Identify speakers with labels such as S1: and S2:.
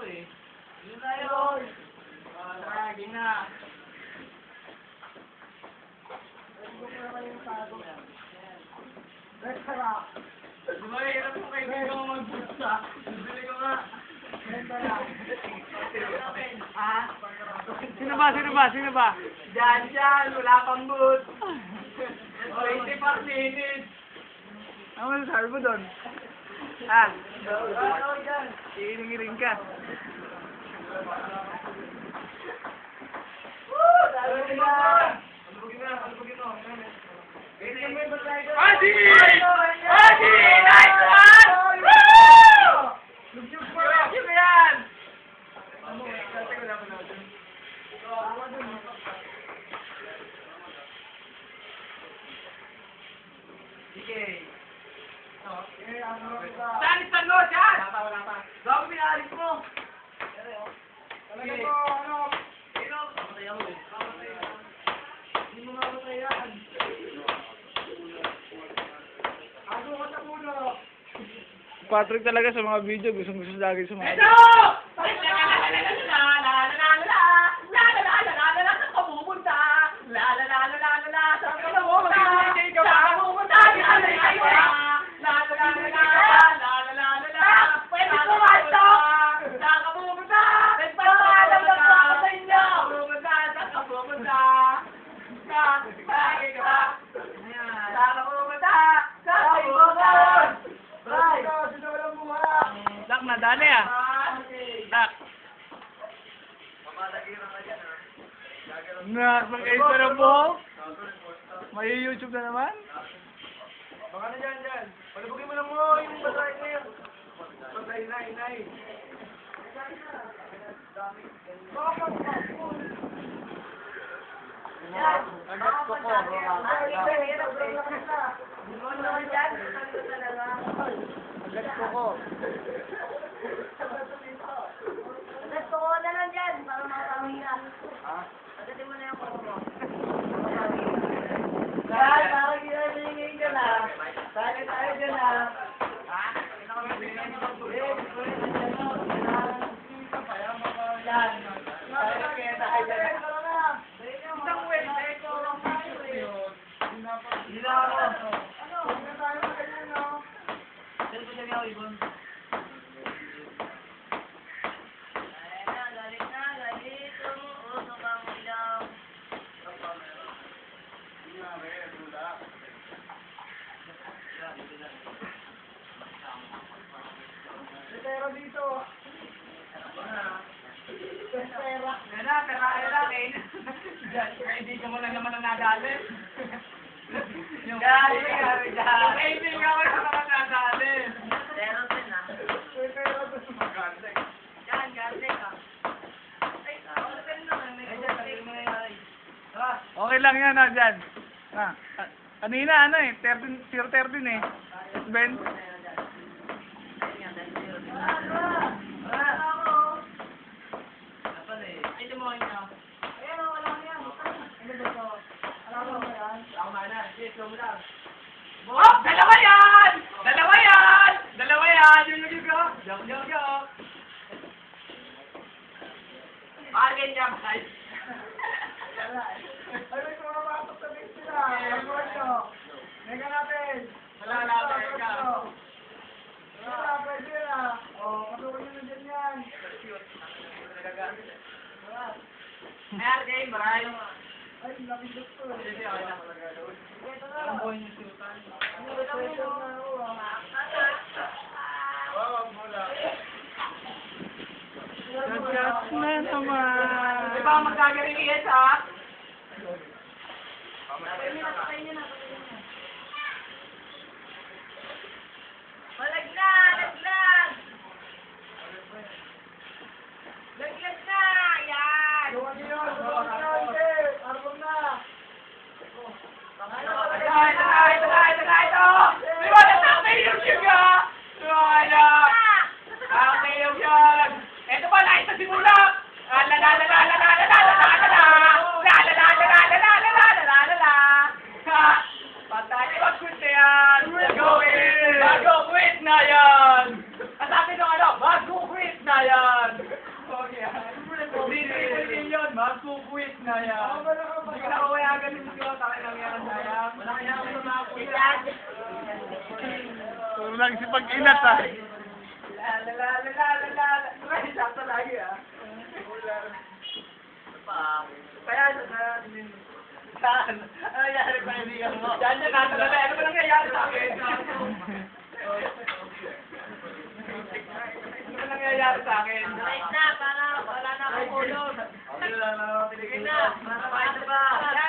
S1: eh. Yun na yun. Lagi na. Di ba hirap yung kaibigan ko mag-busta? Bibili ko nga. Ha?
S2: Sino ba?
S1: Diyan, wala pang boot. 24 minutes.
S2: Ano masasabi mo doon? Ah,
S1: Ano dyan?
S2: iiling-iling ka.
S1: Salubogin na! Salubogin mo.
S2: Adi!
S1: Adi! Nice one! Woo! Lugyog mo yan! Sige. Saan mo dyan? Wala pa. Bago pinalis mo. Talaga mo, ano? Sino? Pamatay ako eh. Hindi mo mamatay yan. Ako ka sa puno.
S2: Patrick talaga sa mga video, gustong-gusto lagi sa mga...
S1: Ito!
S2: Dak, nadali ah. Dak. Mag-ito na po. May YouTube na naman.
S1: Baka na dyan. Palabugin mo lang mo yung batay na yun. Batay na, inay.
S2: Agad ko po. Agad ko po.
S3: Gusto ko na lang dyan, para makatawin ka. Pagdating mo na yung kuko mo.
S1: Dahil, parang ginagaling ka na. Dahil tayo dyan na. Ha? Pero dito. Pera. Hindi ka mo lang naman ang nagalit. Yung kaibigan mo lang naman nagalit.
S3: Pero din ah. Yan, gante ka. Ay, open naman. May open.
S2: Okay lang yan, ah, dyan. Ah, kanina, ano eh, 0-13 eh. Ben?
S1: Ay, lumawan niyo.
S3: Ayan o, wala na yan.
S1: Ano ba ito? Alam mo yan? Ako na. Sige, slow mo lang.
S2: Oh! Dalawa yan! Yung nagiging
S1: Joke. Bargain niya, guys. Ay, may kumapasok sa base nila. Ano nyo? Mega natin. Wala, mega. Wala, pwede na. O, patuloy nyo na dyan yan. Ayan, game, maray. Ay, laki gusto. Sige, okay na. Ang buhay niyo siutan.
S2: Nagas na naman.
S1: Di ba magkagaling iyan, ha?
S3: Laglag na! Yan!
S1: Gawan niyo yun. Arbon na. Ito! Di ba nakakayog yun ka? Nakakayog yun! Ito pa, nais na simula! La
S2: Naya. Hindi ka nakawayagan yung mga tayo lang yan. Naya. Wala kaya ako sa mga po yan.
S3: Yan.
S2: Lang si pag-inat ah.
S1: Sakto lagi ah.
S2: Kaya saan? Ano nangyari pa kaibigan mo? Diyan niya nasa labi. Ano ba nangyayari sa akin? Ano ba nangyayari sa akin?
S3: Wait na, para wala na akong ulo.
S2: Wala na.
S3: Sige na, para na ba?